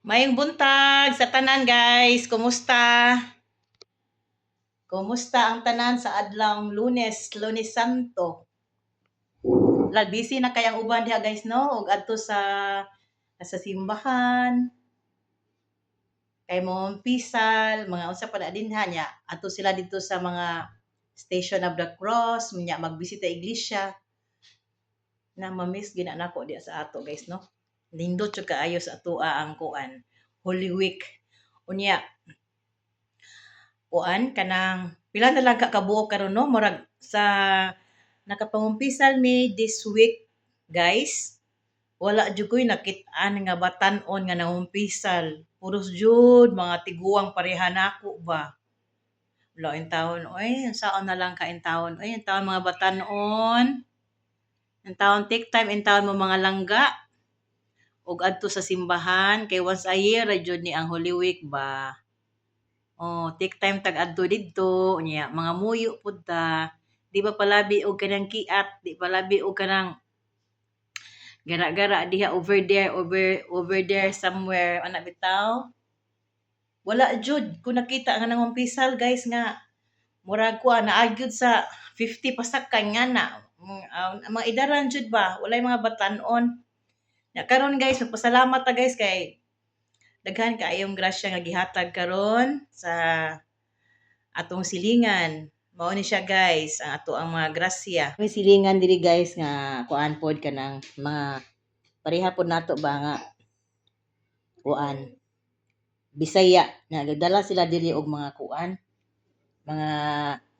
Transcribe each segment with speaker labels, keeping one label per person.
Speaker 1: Mayong buntag sa tanan guys. Kumusta? Kumusta ang tanan sa adlawng Lunes, Lunes Santo? Busy na kayang uban diha guys no ug adto sa simbahan. Kay mo pisal, mga unsa pa na dinha niya. Adto sila dito sa mga Station of the Cross, nya magbisita iglesia. Na mamiss gina nako diha sa ato guys no. Lindot jud kaayo sa atoa ang kuan. Holy Week. Unya, kuan kanang pila na lang ka kabuok karon no murag sa nakapangumpisal mi this week guys, wala jud ko'y nakit-an nga batan-on nga nangumpisal, puros jud mga tiguang pareha nako ba. Wala in taon oy saon na lang ka in taon oy in taon mga batan-on, in taon take time in taon mo mga langga ug adto sa simbahan kay once a year ra jud ni ang Holy Week ba. Oh, take time tag adto didto nya mga muyo pud ta. Di ba palabi og kanang kiat, di palabi og kanang gara-gara diha over there somewhere ana bitaw. Wala jud ko nakita nga nangumpisal guys nga murag ko naagyud sa 50 pasakan nga na mga idaran jud ba walay mga batan-on. Nya karon guys magpasalamat ta guys kay daghan kaayong grasya nga gihatag karon sa atong silingan. Mao ni siya guys, ang ato ang mga grasya. May silingan diri guys nga kuan pod kanang mga pareha pod nato ba nga kuan Bisaya nga nagdala sila diri og mga kuan, mga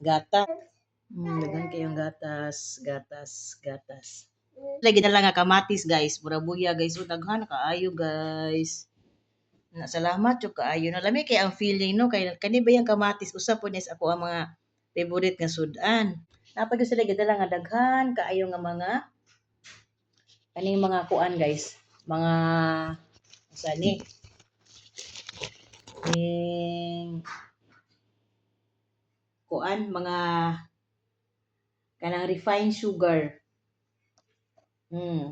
Speaker 1: gata. Daghan kayong gatas. Lagi na lang nga kamatis guys, burabuya guys, daghan kaayo guys. Na salamat jud kaayo na lami kay ang feeling no kay kani ba yung kamatis usa po nis ako ang mga favorite nga sudan. Napag sila gidala nga daghan kaayo nga mga kaning mga kuan guys, mga usa ni kuan mga kanang refined sugar.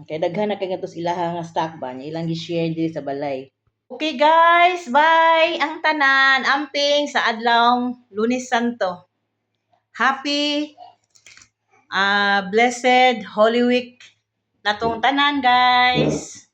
Speaker 1: Kay daghan na kay ngadto ilaha nga stock ba niya ilang gi-share diri sa balay. Okay guys, bye ang tanan amping sa adlawng Lunes Santo. Happy blessed Holy Week natong tanan guys.